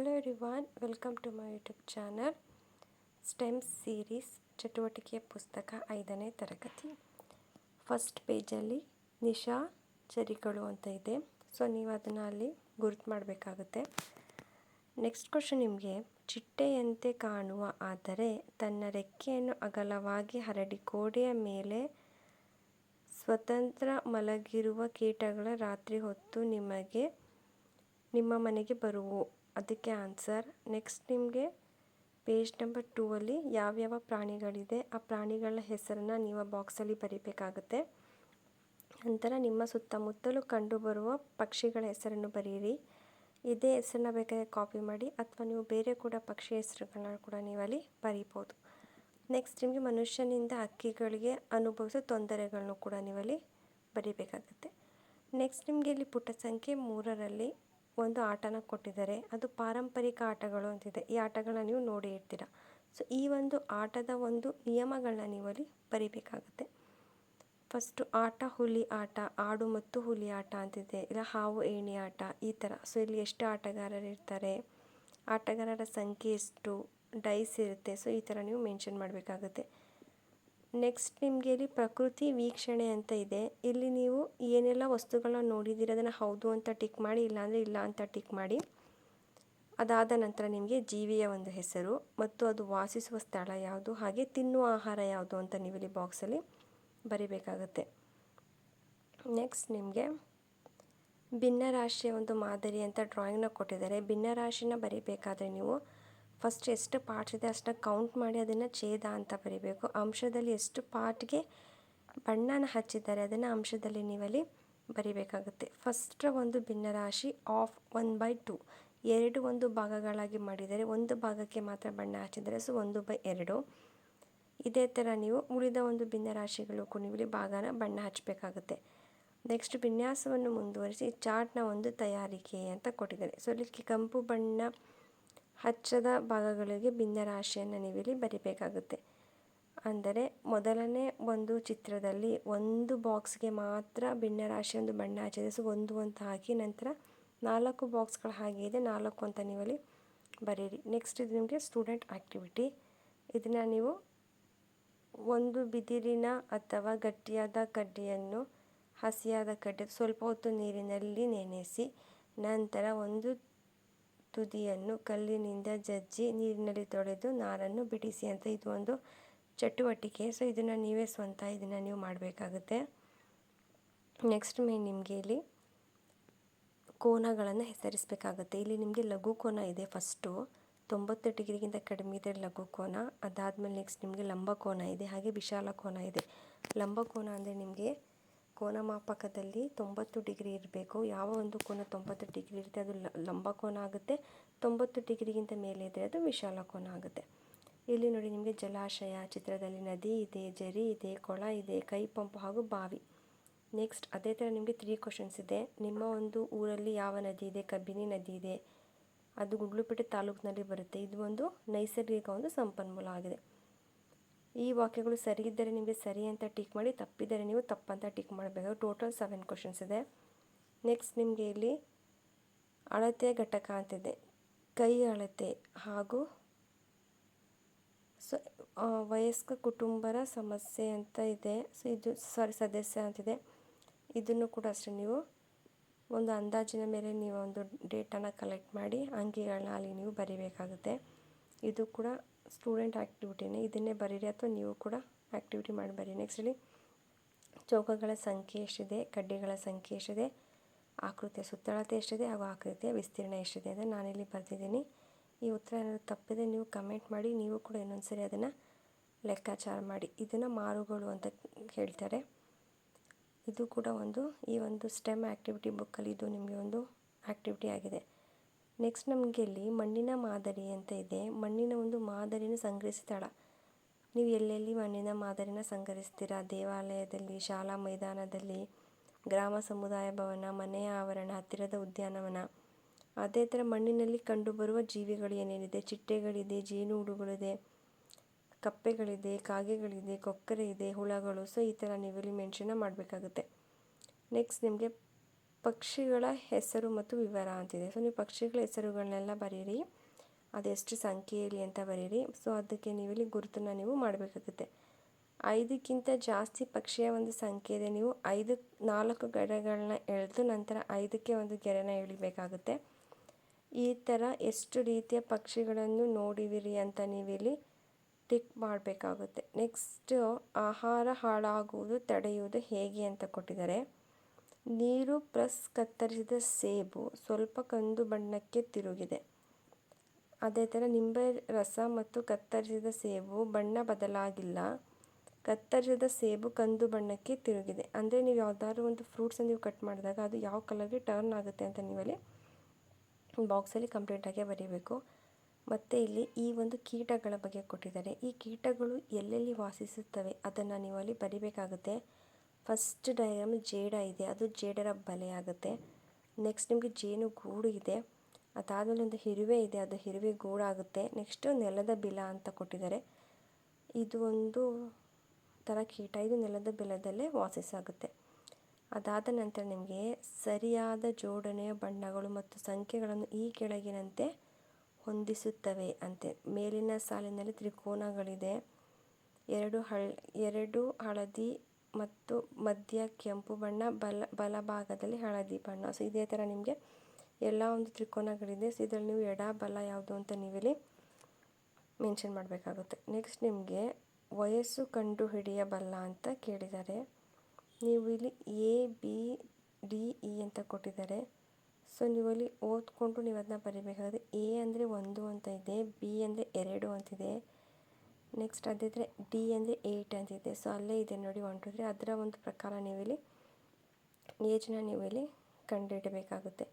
Hello everyone, welcome to my YouTube channel. STEM series ಚಟುವಟಿಕೆಯ ಪುಸ್ತಕ 5ನೇ ತರಗತಿ. ಫಸ್ಟ್ ಪೇಜಲ್ಲಿ ನಿಶಾಚರಿಗಳು ಅಂತ ಇದೆ. ಸೊ ನೀವು ಅದನ್ನು ಅಲ್ಲಿ ಗುರುತು ಮಾಡಬೇಕಾಗುತ್ತೆ. ನೆಕ್ಸ್ಟ್ ಕ್ವಶನ್ ನಿಮಗೆ, ಚಿಟ್ಟೆಯಂತೆ ಕಾಣುವ ಆದರೆ ತನ್ನ ರೆಕ್ಕೆಯನ್ನು ಅಗಲವಾಗಿ ಹರಡಿ ಗೋಡೆಯ ಮೇಲೆ ಸ್ವತಂತ್ರ ಮಲಗಿರುವ ಕೀಟಗಳ ರಾತ್ರಿ ಹೊತ್ತು ನಿಮ್ಮ ಮನೆಗೆ ಬರುವು. ಅದಕ್ಕೆ ಆನ್ಸರ್. ನೆಕ್ಸ್ಟ್ ನಿಮಗೆ ಪೇಜ್ ನಂಬರ್ 2 ಅಲ್ಲಿ ಯಾವ್ಯಾವ ಪ್ರಾಣಿಗಳಿದೆ ಆ ಪ್ರಾಣಿಗಳ ಹೆಸರನ್ನು ನೀವು ಬಾಕ್ಸಲ್ಲಿ ಬರೀಬೇಕಾಗುತ್ತೆ. ನಂತರ ನಿಮ್ಮ ಸುತ್ತಮುತ್ತಲೂ ಕಂಡುಬರುವ ಪಕ್ಷಿಗಳ ಹೆಸರನ್ನು ಬರೀರಿ. ಇದೇ ಹೆಸರನ್ನ ಬೇಕಾದರೆ ಕಾಪಿ ಮಾಡಿ ಅಥವಾ ನೀವು ಬೇರೆ ಕೂಡ ಪಕ್ಷಿ ಹೆಸರುಗಳನ್ನ ಕೂಡ ನೀವಲ್ಲಿ ಬರೀಬೋದು. ನೆಕ್ಸ್ಟ್ ನಿಮಗೆ ಮನುಷ್ಯನಿಂದ ಹಕ್ಕಿಗಳಿಗೆ ಅನುಭವಿಸೋ ತೊಂದರೆಗಳನ್ನು ಕೂಡ ನೀವಲ್ಲಿ ಬರೀಬೇಕಾಗುತ್ತೆ. ನೆಕ್ಸ್ಟ್ ನಿಮಗೆ ಇಲ್ಲಿ ಪುಟ ಸಂಖ್ಯೆ 3ರಲ್ಲಿ ಒಂದು ಆಟನ ಕೊಟ್ಟಿದ್ದಾರೆ. ಅದು ಪಾರಂಪರಿಕ ಆಟಗಳು ಅಂತಿದೆ. ಈ ಆಟಗಳನ್ನ ನೀವು ನೋಡಿ ಇರ್ತೀರ. ಸೊ ಈ ಒಂದು ಆಟದ ಒಂದು ನಿಯಮಗಳನ್ನ ನೀವಲ್ಲಿ ಬರೀಬೇಕಾಗುತ್ತೆ. ಫಸ್ಟು ಆಟ ಹುಲಿ ಆಟ, ಆಡು ಮತ್ತು ಹುಲಿ ಆಟ ಅಂತಿದೆ, ಇಲ್ಲ ಹಾವು ಏಣಿ ಆಟ, ಈ ಥರ. ಸೊ ಇಲ್ಲಿ ಎಷ್ಟು ಆಟಗಾರರು ಇರ್ತಾರೆ, ಆಟಗಾರರ ಸಂಖ್ಯೆ ಎಷ್ಟು, ಡೈಸ್ ಇರುತ್ತೆ. ಸೊ ಈ ಥರ ನೀವು ಮೆನ್ಷನ್ ಮಾಡಬೇಕಾಗುತ್ತೆ. ನೆಕ್ಸ್ಟ್ ನಿಮಗೆ ಇಲ್ಲಿ ಪ್ರಕೃತಿ ವೀಕ್ಷಣೆ ಅಂತ ಇದೆ. ಇಲ್ಲಿ ನೀವು ಏನೆಲ್ಲ ವಸ್ತುಗಳನ್ನ ನೋಡಿದ್ದೀರ ಅದನ್ನು ಹೌದು ಅಂತ ಟಿಕ್ ಮಾಡಿ, ಇಲ್ಲಾಂದರೆ ಇಲ್ಲ ಅಂತ ಟಿಕ್ ಮಾಡಿ. ಅದಾದ ನಂತರ ನಿಮಗೆ ಜೀವಿಯ ಒಂದು ಹೆಸರು ಮತ್ತು ಅದು ವಾಸಿಸುವ ಸ್ಥಳ ಯಾವುದು, ಹಾಗೆ ತಿನ್ನುವ ಆಹಾರ ಯಾವುದು ಅಂತ ನೀವು ಇಲ್ಲಿ ಬಾಕ್ಸಲ್ಲಿ ಬರೀಬೇಕಾಗುತ್ತೆ. ನೆಕ್ಸ್ಟ್ ನಿಮಗೆ ಭಿನ್ನರಾಶಿಯ ಒಂದು ಮಾದರಿ ಅಂತ ಡ್ರಾಯಿಂಗ್ನ ಕೊಟ್ಟಿದ್ದಾರೆ. ಭಿನ್ನರಾಶಿನ ಬರೀಬೇಕಾದ್ರೆ ನೀವು ಫಸ್ಟ್ ಎಷ್ಟು ಪಾರ್ಟ್ಸ್ ಇದೆ ಅಷ್ಟನ್ನ ಕೌಂಟ್ ಮಾಡಿ ಅದನ್ನು ಛೇದ ಅಂತ ಬರೀಬೇಕು. ಅಂಶದಲ್ಲಿ ಎಷ್ಟು ಪಾರ್ಟ್ಗೆ ಬಣ್ಣನ ಹಚ್ಚಿದ್ದಾರೆ ಅದನ್ನು ಅಂಶದಲ್ಲಿ ನೀವಲ್ಲಿ ಬರೀಬೇಕಾಗುತ್ತೆ. ಫಸ್ಟ್ ಒಂದು ಭಿನ್ನರಾಶಿ ಆಫ್ 1/2, ಎರಡು ಒಂದು ಭಾಗಗಳಾಗಿ ಮಾಡಿದರೆ ಒಂದು ಭಾಗಕ್ಕೆ ಮಾತ್ರ ಬಣ್ಣ ಹಚ್ಚಿದ್ದಾರೆ. ಸೊ 1/2. ಇದೇ ಥರ ನೀವು ಉಳಿದ ಒಂದು ಭಿನ್ನರಾಶಿಗಳು ಕೂಡ ನೀವು ಇಲ್ಲಿ ಭಾಗನ ಬಣ್ಣ ಹಚ್ಚಬೇಕಾಗುತ್ತೆ. ನೆಕ್ಸ್ಟ್ ವಿನ್ಯಾಸವನ್ನು ಮುಂದುವರಿಸಿ ಚಾರ್ಟ್ನ ಒಂದು ತಯಾರಿಕೆ ಅಂತ ಕೊಟ್ಟಿದ್ದಾರೆ. ಸೊ ಇಲ್ಲಿ ಕೆಂಪು ಬಣ್ಣ ಹಚ್ಚದ ಭಾಗಗಳಿಗೆ ಭಿನ್ನರಾಶಿಯನ್ನು ನೀವಿಲ್ಲಿ ಬರೀಬೇಕಾಗುತ್ತೆ. ಅಂದರೆ ಮೊದಲನೇ ಒಂದು ಚಿತ್ರದಲ್ಲಿ ಒಂದು ಬಾಕ್ಸ್ಗೆ ಮಾತ್ರ ಭಿನ್ನರಾಶಿ ಒಂದು ಬಣ್ಣ ಹಚ್ಚಿದೆ. ಸೊ 1 ಅಂತ ಹಾಕಿ ನಂತರ 4 ಬಾಕ್ಸ್ಗಳು ಹಾಗೆ ಇದೆ, 4 ಅಂತ ನೀವಲ್ಲಿ ಬರೀರಿ. ನೆಕ್ಸ್ಟ್ ಇದು ನಿಮಗೆ ಸ್ಟೂಡೆಂಟ್ ಆ್ಯಕ್ಟಿವಿಟಿ. ಇದನ್ನು ನೀವು ಒಂದು ಬಿದಿರಿನ ಅಥವಾ ಗಟ್ಟಿಯಾದ ಕಡ್ಡಿಯನ್ನು, ಹಸಿಯಾದ ಕಡ್ಡಿ ಸ್ವಲ್ಪ ಹೊತ್ತು ನೀರಿನಲ್ಲಿ ನೆನೆಸಿ ನಂತರ ಒಂದು ತುದಿಯನ್ನು ಕಲ್ಲಿನಿಂದ ಜಜ್ಜಿ ನೀರಿನಲ್ಲಿ ತೊಳೆದು ನಾರನ್ನು ಬಿಡಿಸಿ ಅಂತ ಇದು ಒಂದು ಚಟುವಟಿಕೆ. ಸೊ ಇದನ್ನು ನೀವೇ ಸ್ವಂತ ಇದನ್ನು ನೀವು ಮಾಡಬೇಕಾಗುತ್ತೆ. ನೆಕ್ಸ್ಟ್ ನಿಮಗೆ ಇಲ್ಲಿ ಕೋನಗಳನ್ನು ಹೆಸರಿಸಬೇಕಾಗುತ್ತೆ. ಇಲ್ಲಿ ನಿಮಗೆ ಲಘು ಕೋನ ಇದೆ. ಫಸ್ಟು 90 ಡಿಗ್ರಿಗಿಂತ ಕಡಿಮೆ ಇದೆ ಲಘು ಕೋನ. ಅದಾದಮೇಲೆ ನೆಕ್ಸ್ಟ್ ನಿಮಗೆ ಲಂಬ ಕೋನ ಇದೆ, ಹಾಗೆ ವಿಶಾಲ ಕೋನ ಇದೆ. ಲಂಬ ಕೋನ ಅಂದರೆ ನಿಮಗೆ ಕೋನ ಮಾಪಕದಲ್ಲಿ 90 ಡಿಗ್ರಿ ಇರಬೇಕು. ಯಾವ ಒಂದು ಕೋನ 90 ಡಿಗ್ರಿ ಇರುತ್ತೆ ಅದು ಲಂಬ ಕೋನ ಆಗುತ್ತೆ. 90 ಡಿಗ್ರಿಗಿಂತ ಮೇಲೆ ಇದ್ದರೆ ಅದು ವಿಶಾಲ ಕೋನ ಆಗುತ್ತೆ. ಇಲ್ಲಿ ನೋಡಿ ನಿಮಗೆ ಜಲಾಶಯ ಚಿತ್ರದಲ್ಲಿ ನದಿ ಇದೆ, ಜರಿ ಇದೆ, ಕೊಳ ಇದೆ, ಕೈ ಪಂಪು ಹಾಗೂ ಬಾವಿ. ನೆಕ್ಸ್ಟ್ ಅದೇ ಥರ ನಿಮಗೆ 3 ಕ್ವಶನ್ಸ್ ಇದೆ. ನಿಮ್ಮ ಒಂದು ಊರಲ್ಲಿ ಯಾವ ನದಿ ಇದೆ, ಕಬಿನಿ ನದಿ ಇದೆ, ಅದು ಗುಂಡ್ಲುಪೇಟೆ ತಾಲೂಕಿನಲ್ಲಿ ಬರುತ್ತೆ. ಇದು ಒಂದು ನೈಸರ್ಗಿಕ ಒಂದು ಸಂಪನ್ಮೂಲ ಆಗಿದೆ. ಈ ವಾಕ್ಯಗಳು ಸರಿ ಇದ್ದರೆ ನಿಮಗೆ ಸರಿ ಅಂತ ಟಿಕ್ ಮಾಡಿ, ತಪ್ಪಿದ್ದರೆ ನೀವು ತಪ್ಪಂತ ಟಿಕ್ ಮಾಡಬೇಕು. ಟೋಟಲ್ 7 ಕ್ವಶನ್ಸ್ ಇದೆ. ನೆಕ್ಸ್ಟ್ ನಿಮಗೆ ಇಲ್ಲಿ ಅಳತೆಯ ಘಟಕ ಅಂತಿದೆ, ಕೈ ಅಳತೆ ಹಾಗೂ ವಯಸ್ಕ ಕುಟುಂಬರ ಸಮಸ್ಯೆ ಅಂತ ಇದೆ. ಸೊ ಇದು ಸದಸ್ಯ ಅಂತಿದೆ. ಇದನ್ನು ಕೂಡ ಅಷ್ಟೇ ನೀವು ಒಂದು ಅಂದಾಜಿನ ಮೇಲೆ ನೀವು ಒಂದು ಡೇಟಾನ ಕಲೆಕ್ಟ್ ಮಾಡಿ ಅಂಕಿಗಳನ್ನ ಅಲ್ಲಿ ನೀವು ಬರೀಬೇಕಾಗುತ್ತೆ. ಇದು ಕೂಡ ಸ್ಟೂಡೆಂಟ್ ಆ್ಯಕ್ಟಿವಿಟಿನೇ, ಇದನ್ನೇ ಬರೀರಿ ಅಥವಾ ನೀವು ಕೂಡ ಆ್ಯಕ್ಟಿವಿಟಿ ಮಾಡಿ ಬರೀ. ನೆಕ್ಸ್ಟ್ ಇಲ್ಲಿ ಚೌಕಗಳ ಸಂಖ್ಯೆ ಎಷ್ಟಿದೆ, ಕಡ್ಡಿಗಳ ಸಂಖ್ಯೆ ಎಷ್ಟಿದೆ, ಆಕೃತಿಯ ಸುತ್ತಳತೆ ಎಷ್ಟಿದೆ ಹಾಗೂ ಆಕೃತಿಯ ವಿಸ್ತೀರ್ಣ ಎಷ್ಟಿದೆ ಅಂತ ನಾನಿಲ್ಲಿ ಬರೆದಿದ್ದೀನಿ. ಈ ಉತ್ತರ ಏನಾದರೂ ತಪ್ಪಿದೆ ನೀವು ಕಮೆಂಟ್ ಮಾಡಿ, ನೀವು ಕೂಡ ಇನ್ನೊಂದು ಸರಿ ಅದನ್ನು ಲೆಕ್ಕಾಚಾರ ಮಾಡಿ. ಇದನ್ನು ಮಾರುಗಳು ಅಂತ ಹೇಳ್ತಾರೆ. ಇದು ಕೂಡ ಈ ಒಂದು ಸ್ಟೆಮ್ ಆ್ಯಕ್ಟಿವಿಟಿ ಬುಕ್ಕಲ್ಲಿ ಇದು ನಿಮಗೆ ಒಂದು ಆ್ಯಕ್ಟಿವಿಟಿ ಆಗಿದೆ. ನೆಕ್ಸ್ಟ್ ನಮಗೆ ಇಲ್ಲಿ ಮಣ್ಣಿನ ಮಾದರಿ ಅಂತ ಇದೆ. ಮಣ್ಣಿನ ಒಂದು ಮಾದರಿನ ಸಂಗ್ರಹಿಸಿದ ಸ್ಥಳ. ನೀವು ಎಲ್ಲೆಲ್ಲಿ ಮಣ್ಣಿನ ಮಾದರಿನ ಸಂಗ್ರಹಿಸ್ತೀರಾ, ದೇವಾಲಯದಲ್ಲಿ, ಶಾಲಾ ಮೈದಾನದಲ್ಲಿ, ಗ್ರಾಮ ಸಮುದಾಯ ಭವನ, ಮನೆಯ ಆವರಣ, ಹತ್ತಿರದ ಉದ್ಯಾನವನ. ಅದೇ ಥರ ಮಣ್ಣಿನಲ್ಲಿ ಕಂಡುಬರುವ ಜೀವಿಗಳು ಏನೇನಿದೆ, ಚಿಟ್ಟೆಗಳಿದೆ, ಜೇನುಹುಳುಗಳಿದೆ, ಕಪ್ಪೆಗಳಿದೆ, ಕಾಗೆಗಳಿದೆ, ಕೊಕ್ಕರೆ ಇದೆ, ಹುಳಗಳು. ಸೊ ಈ ಥರ ನೀವಿಲ್ಲಿ ಮೆನ್ಷನ್ನ ಮಾಡಬೇಕಾಗುತ್ತೆ. ನೆಕ್ಸ್ಟ್ ನಿಮಗೆ ಪಕ್ಷಿಗಳ ಹೆಸರು ಮತ್ತು ವಿವರ ಅಂತಿದೆ. ಸೊ ನೀವು ಪಕ್ಷಿಗಳ ಹೆಸರುಗಳನ್ನೆಲ್ಲ ಬರೀರಿ, ಅದೆಷ್ಟು ಸಂಖ್ಯೆಯಲ್ಲಿ ಅಂತ ಬರೀರಿ. ಸೊ ಅದಕ್ಕೆ ನೀವಿಲ್ಲಿ ಗುರುತನ್ನು ನೀವು ಮಾಡಬೇಕಾಗುತ್ತೆ. 5ಕ್ಕಿಂತ ಜಾಸ್ತಿ ಪಕ್ಷಿಯ ಒಂದು ಸಂಖ್ಯೆ ಇದೆ, ನೀವು 4 ಗೆರೆಗಳನ್ನ ಎಳೆದು ನಂತರ 5ಕ್ಕೆ ಒಂದು ಗೆರೆನ ಎಳಿಬೇಕಾಗುತ್ತೆ. ಈ ಥರ ಎಷ್ಟು ರೀತಿಯ ಪಕ್ಷಿಗಳನ್ನು ನೋಡಿದಿರಿ ಅಂತ ನೀವಿಲ್ಲಿ ಟಿಕ್ ಮಾಡಬೇಕಾಗುತ್ತೆ. ನೆಕ್ಸ್ಟ್, ಆಹಾರ ಹಾಳಾಗುವುದು ತಡೆಯುವುದು ಹೇಗೆ ಅಂತ ಕೊಟ್ಟಿದ್ದಾರೆ. ನೀರು ಪ್ಲಸ್ ಕತ್ತರಿಸಿದ ಸೇಬು ಸ್ವಲ್ಪ ಕಂದು ಬಣ್ಣಕ್ಕೆ ತಿರುಗಿದೆ. ಅದೇ ಥರ ನಿಂಬೆ ರಸ ಮತ್ತು ಕತ್ತರಿಸಿದ ಸೇಬು ಬಣ್ಣ ಬದಲಾಗಿಲ್ಲ, ಕತ್ತರಿಸಿದ ಸೇಬು ಕಂದು ಬಣ್ಣಕ್ಕೆ ತಿರುಗಿದೆ. ಅಂದರೆ ನೀವು ಯಾವುದಾದ್ರು ಒಂದು ಫ್ರೂಟ್ಸನ್ನು ನೀವು ಕಟ್ ಮಾಡಿದಾಗ ಅದು ಯಾವ ಕಲರ್ಗೆ ಟರ್ನ್ ಆಗುತ್ತೆ ಅಂತ ನೀವಲ್ಲಿ ಬಾಕ್ಸಲ್ಲಿ ಕಂಪ್ಲೀಟಾಗಿ ಬರೀಬೇಕು. ಮತ್ತು ಇಲ್ಲಿ ಈ ಒಂದು ಕೀಟಗಳ ಬಗ್ಗೆ ಕೊಟ್ಟಿದ್ದಾರೆ. ಈ ಕೀಟಗಳು ಎಲ್ಲೆಲ್ಲಿ ವಾಸಿಸುತ್ತವೆ ಅದನ್ನು ನೀವು ಅಲ್ಲಿ ಬರಿಬೇಕಾಗುತ್ತೆ. ಫಸ್ಟ್ ಡಯಾಗ್ರಾಮ್ ಜೇಡ ಇದೆ, ಅದು ಜೇಡರ ಬಲೆ ಆಗುತ್ತೆ. ನೆಕ್ಸ್ಟ್ ನಿಮಗೆ ಜೇನು ಗೂಡು ಇದೆ, ಅದಾದಮೇಲೆ ಒಂದು ಇರುವೆ ಇದೆ, ಅದು ಇರುವೆ ಗೂಡಾಗುತ್ತೆ. ನೆಕ್ಸ್ಟು ನೆಲದ ಬಿಲ ಅಂತ ಕೊಟ್ಟಿದ್ದಾರೆ. ಇದು ಒಂದು ಥರ ಕೀಟ, ಇದು ನೆಲದ ಬಿಲದಲ್ಲೇ ವಾಸಿಸಾಗುತ್ತೆ. ಅದಾದ ನಂತರ ನಿಮಗೆ ಸರಿಯಾದ ಜೋಡಣೆಯ ಬಣ್ಣಗಳು ಮತ್ತು ಸಂಖ್ಯೆಗಳನ್ನು ಈ ಕೆಳಗಿನಂತೆ ಹೊಂದಿಸುತ್ತವೆ ಅಂತೆ. ಮೇಲಿನ ಸಾಲಿನಲ್ಲಿ ತ್ರಿಕೋನಗಳಿದೆ, ಎರಡು ಹಳದಿ ಮತ್ತು ಮಧ್ಯ ಕೆಂಪು ಬಣ್ಣ, ಬಲಭಾಗದಲ್ಲಿ ಹಳದಿ ಬಣ್ಣ. ಸೊ ಇದೇ ಥರ ನಿಮಗೆ ಎಲ್ಲ ಒಂದು ತ್ರಿಕೋನಗಳಿದೆ. ಸೊ ಇದರಲ್ಲಿ ನೀವು ಎಡ ಬಲ ಯಾವುದು ಅಂತ ನೀವಿಲ್ಲಿ ಮೆನ್ಷನ್ ಮಾಡಬೇಕಾಗುತ್ತೆ. ನೆಕ್ಸ್ಟ್ ನಿಮಗೆ ವಯಸ್ಸು ಕಂಡು ಹಿಡಿಯಬಲ್ಲ ಅಂತ ಕೇಳಿದ್ದಾರೆ. ನೀವು ಇಲ್ಲಿ ABDE ಅಂತ ಕೊಟ್ಟಿದ್ದಾರೆ. ಸೊ ನೀವಲ್ಲಿ ಓದ್ಕೊಂಡು ನೀವು ಅದನ್ನ ಬರೀಬೇಕಾಗುತ್ತೆ. A ಅಂದರೆ 1 ಅಂತ ಇದೆ, B ಅಂದರೆ 2 ಅಂತಿದೆ, ನೆಕ್ಸ್ಟ್ ಅದೇ ಥರ D ಅಂದರೆ 8 ಅಂತಿದೆ. ಸೊ ಅಲ್ಲೇ ಇದೆ ನೋಡಿ 1 2 3, ಅದರ ಒಂದು ಪ್ರಕಾರ ನೀವಿಲ್ಲಿ ಏಜ್ನ ನೀವಿಲ್ಲಿ ಕಂಡುಹಿಡಬೇಕಾಗುತ್ತೆ.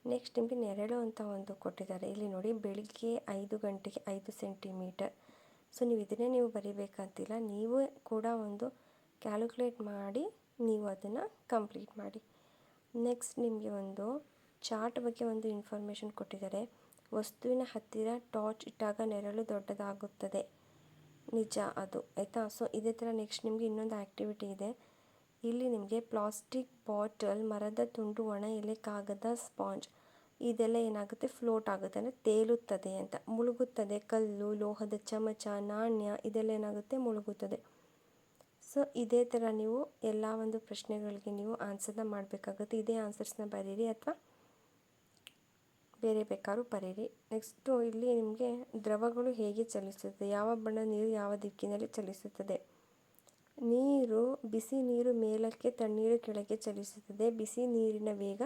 ನೆಕ್ಸ್ಟ್ ನಿಮಗೆ ನೆರಳು ಅಂತ ಒಂದು ಕೊಟ್ಟಿದ್ದಾರೆ. ಇಲ್ಲಿ ನೋಡಿ ಬೆಳಿಗ್ಗೆ 5 ಗಂಟೆಗೆ 5 ಸೆಂಟಿಮೀಟರ್. ಸೊ ನೀವು ಇದನ್ನೇ ನೀವು ಬರೀಬೇಕಂತಿಲ್ಲ, ನೀವು ಕೂಡ ಒಂದು ಕ್ಯಾಲ್ಕುಲೇಟ್ ಮಾಡಿ ನೀವು ಅದನ್ನು ಕಂಪ್ಲೀಟ್ ಮಾಡಿ. ನೆಕ್ಸ್ಟ್ ನಿಮಗೆ ಒಂದು ಚಾರ್ಟ್ ಬಗ್ಗೆ ಒಂದು ಇನ್ಫಾರ್ಮೇಷನ್ ಕೊಟ್ಟಿದ್ದಾರೆ. ವಸ್ತುವಿನ ಹತ್ತಿರ ಟಾರ್ಚ್ ಇಟ್ಟಾಗ ನೆರಳು ದೊಡ್ಡದಾಗುತ್ತದೆ, ನಿಜ ಅದು, ಆಯಿತಾ. ಸೊ ಇದೇ ಥರ ನೆಕ್ಸ್ಟ್ ನಿಮಗೆ ಇನ್ನೊಂದು ಆ್ಯಕ್ಟಿವಿಟಿ ಇದೆ. ಇಲ್ಲಿ ನಿಮಗೆ ಪ್ಲಾಸ್ಟಿಕ್ ಬಾಟಲ್, ಮರದ ತುಂಡು, ಒಣ ಎಲೆ, ಕಾಗದ, ಸ್ಪಾಂಜ್ ಇದೆಲ್ಲ ಏನಾಗುತ್ತೆ, ಫ್ಲೋಟ್ ಆಗುತ್ತೆ ಅಂದರೆ ತೇಲುತ್ತದೆ ಅಂತ. ಮುಳುಗುತ್ತದೆ, ಕಲ್ಲು, ಲೋಹದ ಚಮಚ, ನಾಣ್ಯ ಇದೆಲ್ಲ ಏನಾಗುತ್ತೆ, ಮುಳುಗುತ್ತದೆ. ಸೊ ಇದೇ ಥರ ನೀವು ಎಲ್ಲ ಒಂದು ಪ್ರಶ್ನೆಗಳಿಗೆ ನೀವು ಆನ್ಸರ್ನ ಮಾಡಬೇಕಾಗುತ್ತೆ. ಇದೇ ಆನ್ಸರ್ಸ್ನ ಬರೀರಿ ಅಥವಾ ಬೇರೆ ಬೇಕಾದ್ರೂ ಬರೀರಿ. ನೆಕ್ಸ್ಟು ಇಲ್ಲಿ ನಿಮಗೆ ದ್ರವಗಳು ಹೇಗೆ ಚಲಿಸುತ್ತದೆ, ಯಾವ ಬಣ್ಣದ ನೀರು ಯಾವ ದಿಕ್ಕಿನಲ್ಲಿ ಚಲಿಸುತ್ತದೆ. ಬಿಸಿ ನೀರು ಮೇಲಕ್ಕೆ, ತಣ್ಣೀರು ಕೆಳಗೆ ಚಲಿಸುತ್ತದೆ. ಬಿಸಿ ನೀರಿನ ವೇಗ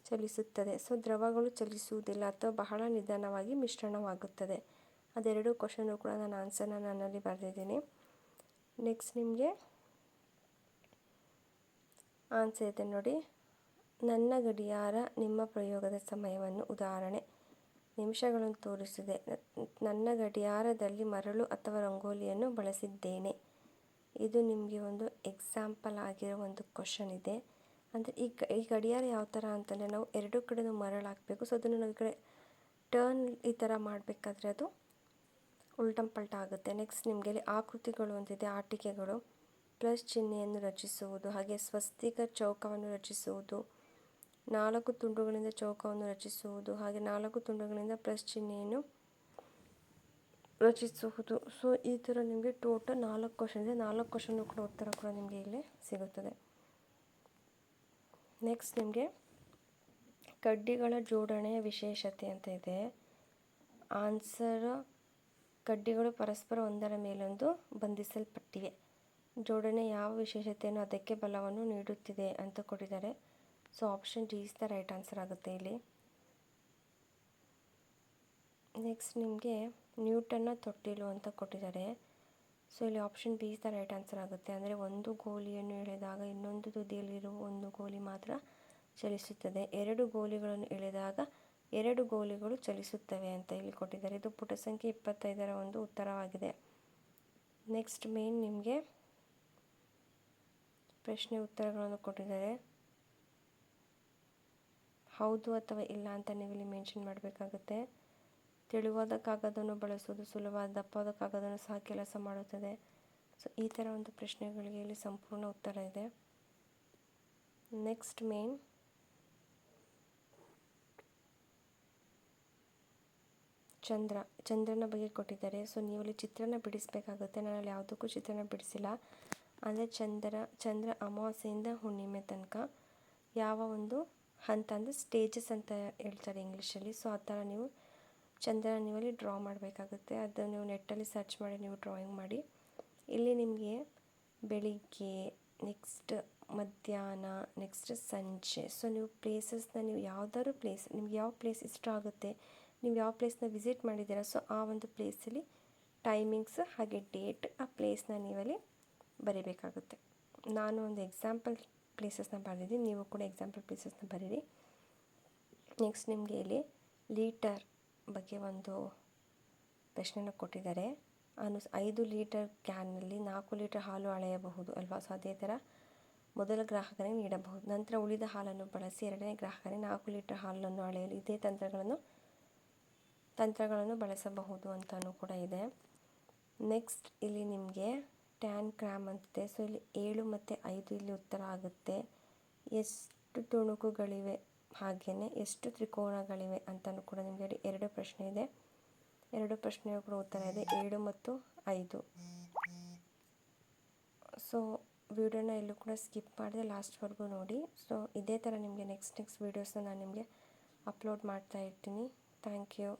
ಚಲಿಸುತ್ತದೆ. ಸೊ ದ್ರವಗಳು ಚಲಿಸುವುದಿಲ್ಲ ಅಥವಾ ಬಹಳ ನಿಧಾನವಾಗಿ ಮಿಶ್ರಣವಾಗುತ್ತದೆ. ಅದೆರಡು ಕ್ವಶನು ಕೂಡ ನಾನು ಆನ್ಸರ್ನ ನಾನಲ್ಲಿ ಬರೆದಿದ್ದೀನಿ. ನೆಕ್ಸ್ಟ್ ನಿಮಗೆ ಆನ್ಸರ್ ಇದೆ ನೋಡಿ. ನನ್ನ ಗಡಿಯಾರ ನಿಮ್ಮ ಪ್ರಯೋಗದ ಸಮಯವನ್ನು ಉದಾಹರಣೆ ನಿಮಿಷಗಳನ್ನು ತೋರಿಸಿದೆ. ನನ್ನ ಗಡಿಯಾರದಲ್ಲಿ ಮರಳು ಅಥವಾ ರಂಗೋಲಿಯನ್ನು ಬಳಸಿದ್ದೇನೆ. ಇದು ನಿಮಗೆ ಒಂದು ಎಕ್ಸಾಂಪಲ್ ಆಗಿರೋ ಒಂದು ಕ್ವಶನ್ ಇದೆ. ಅಂದರೆ ಈ ಗಡಿಯಾರ ಯಾವ ಥರ ಅಂತಂದರೆ ನಾವು ಎರಡು ಕಡೆನೂ ಮರಳು ಹಾಕಬೇಕು. ಸೊ ಅದನ್ನು ನಾವು ಈ ಕಡೆ ಟರ್ನ್ ಈ ಥರ ಮಾಡಬೇಕಾದ್ರೆ ಅದು ಉಲ್ಟಂ ಪಲ್ಟ ಆಗುತ್ತೆ. ನೆಕ್ಸ್ಟ್ ನಿಮಗೆ ಇಲ್ಲಿ ಆಕೃತಿಗಳು ಅಂತಿದೆ, ಆಟಿಕೆಗಳು, ಪ್ಲಸ್ ಚಿಹ್ನೆಯನ್ನು ರಚಿಸುವುದು, ಹಾಗೆ ಸ್ವಸ್ತಿಕ ಚೌಕವನ್ನು ರಚಿಸುವುದು, 4 ತುಂಡುಗಳಿಂದ ಚೌಕವನ್ನು ರಚಿಸುವುದು, ಹಾಗೆ 4 ತುಂಡುಗಳಿಂದ ಪ್ಲಸ್ ಚಿಹ್ನೆಯನ್ನು ರಚಿಸುವುದು. ಸೊ ಈ ಥರ ನಿಮಗೆ ಟೋಟಲ್ 4 ಕ್ವಶನ್ ಇದೆ. 4 ಕ್ವಶನ್ನು ಕೂಡ ಉತ್ತರ ಕೂಡ ನಿಮಗೆ ಇಲ್ಲಿ ಸಿಗುತ್ತದೆ. ನೆಕ್ಸ್ಟ್ ನಿಮಗೆ ಕಡ್ಡಿಗಳ ಜೋಡಣೆಯ ವಿಶೇಷತೆ ಅಂತ ಇದೆ. ಆನ್ಸರ್, ಕಡ್ಡಿಗಳು ಪರಸ್ಪರ ಒಂದರ ಮೇಲೊಂದು ಬಂಧಿಸಲ್ಪಟ್ಟಿವೆ. ಜೋಡಣೆ ಯಾವ ವಿಶೇಷತೆಯನ್ನು ಅದಕ್ಕೆ ಬಲವನ್ನು ನೀಡುತ್ತಿದೆ ಅಂತ ಕೊಟ್ಟಿದ್ದಾರೆ. So option D is the right answer ಆಗುತ್ತೆ ಇಲ್ಲಿ. ನೆಕ್ಸ್ಟ್ ನಿಮಗೆ ನ್ಯೂಟನ್ನ ತೊಟ್ಟಿಲು ಅಂತ ಕೊಟ್ಟಿದ್ದಾರೆ. ಸೊ ಇಲ್ಲಿ option B is the right answer ಆಗುತ್ತೆ. ಅಂದರೆ ಒಂದು ಗೋಲಿಯನ್ನು ಎಳೆದಾಗ ಇನ್ನೊಂದು ತುದಿಯಲ್ಲಿರುವ ಒಂದು ಗೋಲಿ ಮಾತ್ರ ಚಲಿಸುತ್ತದೆ, 2 ಗೋಲಿಗಳನ್ನು ಎಳೆದಾಗ 2 ಗೋಲಿಗಳು ಚಲಿಸುತ್ತವೆ ಅಂತ ಇಲ್ಲಿ ಕೊಟ್ಟಿದ್ದಾರೆ. ಇದು ಪುಟ ಸಂಖ್ಯೆ 25ರ ಒಂದು ಉತ್ತರವಾಗಿದೆ. ನೆಕ್ಸ್ಟ್ ಮೇನ್ ನಿಮಗೆ ಪ್ರಶ್ನೆ ಉತ್ತರಗಳನ್ನು ಕೊಟ್ಟಿದ್ದಾರೆ. ಹೌದು ಅಥವಾ ಇಲ್ಲ ಅಂತ ನೀವು ಇಲ್ಲಿ ಮೆನ್ಷನ್ ಮಾಡಬೇಕಾಗುತ್ತೆ. ತೆಳುವಾದ ಕಾಗದವನ್ನು ಬಳಸುವುದು ಸುಲಭ, ದಪ್ಪವಾದ ಕಾಗದವನ್ನು ಸಹ ಕೆಲಸ ಮಾಡುತ್ತದೆ. ಸೊ ಈ ಥರ ಒಂದು ಪ್ರಶ್ನೆಗಳಿಗೆ ಇಲ್ಲಿ ಸಂಪೂರ್ಣ ಉತ್ತರ ಇದೆ. ನೆಕ್ಸ್ಟ್ ಮೇನ್ ಚಂದ್ರನ ಬಗ್ಗೆ ಕೊಟ್ಟಿದ್ದಾರೆ. ಸೊ ನೀವಲ್ಲಿ ಚಿತ್ರನ ಬಿಡಿಸಬೇಕಾಗುತ್ತೆ. ನಾನಲ್ಲಿ ಯಾವುದಕ್ಕೂ ಚಿತ್ರನ ಬಿಡಿಸಿಲ್ಲ. ಅಂದರೆ ಚಂದ್ರ ಅಮಾವಾಸ್ಯೆಯಿಂದ ಹುಣ್ಣಿಮೆ ತನಕ ಯಾವ ಒಂದು ಹಂತ ಅಂದರೆ ಸ್ಟೇಜಸ್ ಅಂತ ಹೇಳ್ತಾರೆ ಇಂಗ್ಲೀಷಲ್ಲಿ. ಸೊ ಆ ಥರ ನೀವು ಚಂದ್ರನ ನೀವಲ್ಲಿ ಡ್ರಾ ಮಾಡಬೇಕಾಗುತ್ತೆ. ಅದು ನೀವು ನೆಟ್ಟಲ್ಲಿ ಸರ್ಚ್ ಮಾಡಿ ನೀವು ಡ್ರಾಯಿಂಗ್ ಮಾಡಿ. ಇಲ್ಲಿ ನಿಮಗೆ ಬೆಳಿಗ್ಗೆ, ನೆಕ್ಸ್ಟ್ ಮಧ್ಯಾಹ್ನ, ನೆಕ್ಸ್ಟ್ ಸಂಜೆ. ಸೊ ನೀವು ಪ್ಲೇಸಸ್ನ ನೀವು ಯಾವುದಾದ್ರು ಪ್ಲೇಸ್, ನಿಮ್ಗೆ ಯಾವ ಪ್ಲೇಸ್ ಇಷ್ಟ ಆಗುತ್ತೆ, ನೀವು ಯಾವ ಪ್ಲೇಸ್ನ ವಿಸಿಟ್ ಮಾಡಿದ್ದೀರಾ, ಸೊ ಆ ಒಂದು ಪ್ಲೇಸಲ್ಲಿ ಟೈಮಿಂಗ್ಸ್ ಹಾಗೆ ಡೇಟ್, ಆ ಪ್ಲೇಸ್ನ ನೀವಲ್ಲಿ ಬರೀಬೇಕಾಗುತ್ತೆ. ನಾನು ಒಂದು ಎಕ್ಸಾಂಪಲ್ ಪ್ಲೇಸಸ್ನ ಬರೆದಿದ್ದೀನಿ, ನೀವು ಕೂಡ ಎಕ್ಸಾಂಪಲ್ ಪ್ಲೇಸಸ್ನ ಬರೀರಿ. ನೆಕ್ಸ್ಟ್ ನಿಮಗೆ ಇಲ್ಲಿ ಲೀಟರ್ ಬಗ್ಗೆ ಒಂದು ಪ್ರಶ್ನೆನ ಕೊಟ್ಟಿದ್ದಾರೆ. 5 ಲೀಟರ್ ಕ್ಯಾನ್ನಲ್ಲಿ 4 ಲೀಟರ್ ಹಾಲು ಅಳೆಯಬಹುದು ಅಲ್ವಾ. ಸೊ ಅದೇ ಥರ ಮೊದಲ ಗ್ರಾಹಕನಿಗೆ ನೀಡಬಹುದು. ನಂತರ ಉಳಿದ ಹಾಲನ್ನು ಬಳಸಿ ಎರಡನೇ ಗ್ರಾಹಕನಿಗೆ 4 ಲೀಟರ್ ಹಾಲನ್ನು ಅಳೆಯಲು ಇದೇ ತಂತ್ರಗಳನ್ನು ಬಳಸಬಹುದು ಅಂತಲೂ ಕೂಡ ಇದೆ. ನೆಕ್ಸ್ಟ್ ಇಲ್ಲಿ ನಿಮಗೆ ಟ್ಯಾನ್ ಗ್ರಾಮ್ ಅಂತಿದೆ. ಸೊ ಇಲ್ಲಿ 7 ಮತ್ತು 5 ಇಲ್ಲಿ ಉತ್ತರ ಆಗುತ್ತೆ. ಎಷ್ಟು ತುಣುಕುಗಳಿವೆ ಹಾಗೆಯೇ ಎಷ್ಟು ತ್ರಿಕೋನಗಳಿವೆ ಅಂತಲೂ ಕೂಡ ನಿಮಗೆ 2 ಪ್ರಶ್ನೆ ಇದೆ. 2 ಪ್ರಶ್ನೆಗೂ ಕೂಡ ಉತ್ತರ ಇದೆ 7 ಮತ್ತು 5. ಸೊ ವಿಡಿಯೋನ ಎಲ್ಲೂ ಕೂಡ ಸ್ಕಿಪ್ ಮಾಡಿದೆ, ಲಾಸ್ಟ್ವರೆಗೂ ನೋಡಿ. ಸೊ ಇದೇ ಥರ ನಿಮಗೆ ನೆಕ್ಸ್ಟ್ ವೀಡಿಯೋಸ್ನ ನಾನು ನಿಮಗೆ ಅಪ್ಲೋಡ್ ಮಾಡ್ತಾ ಇರ್ತೀನಿ. Thank you.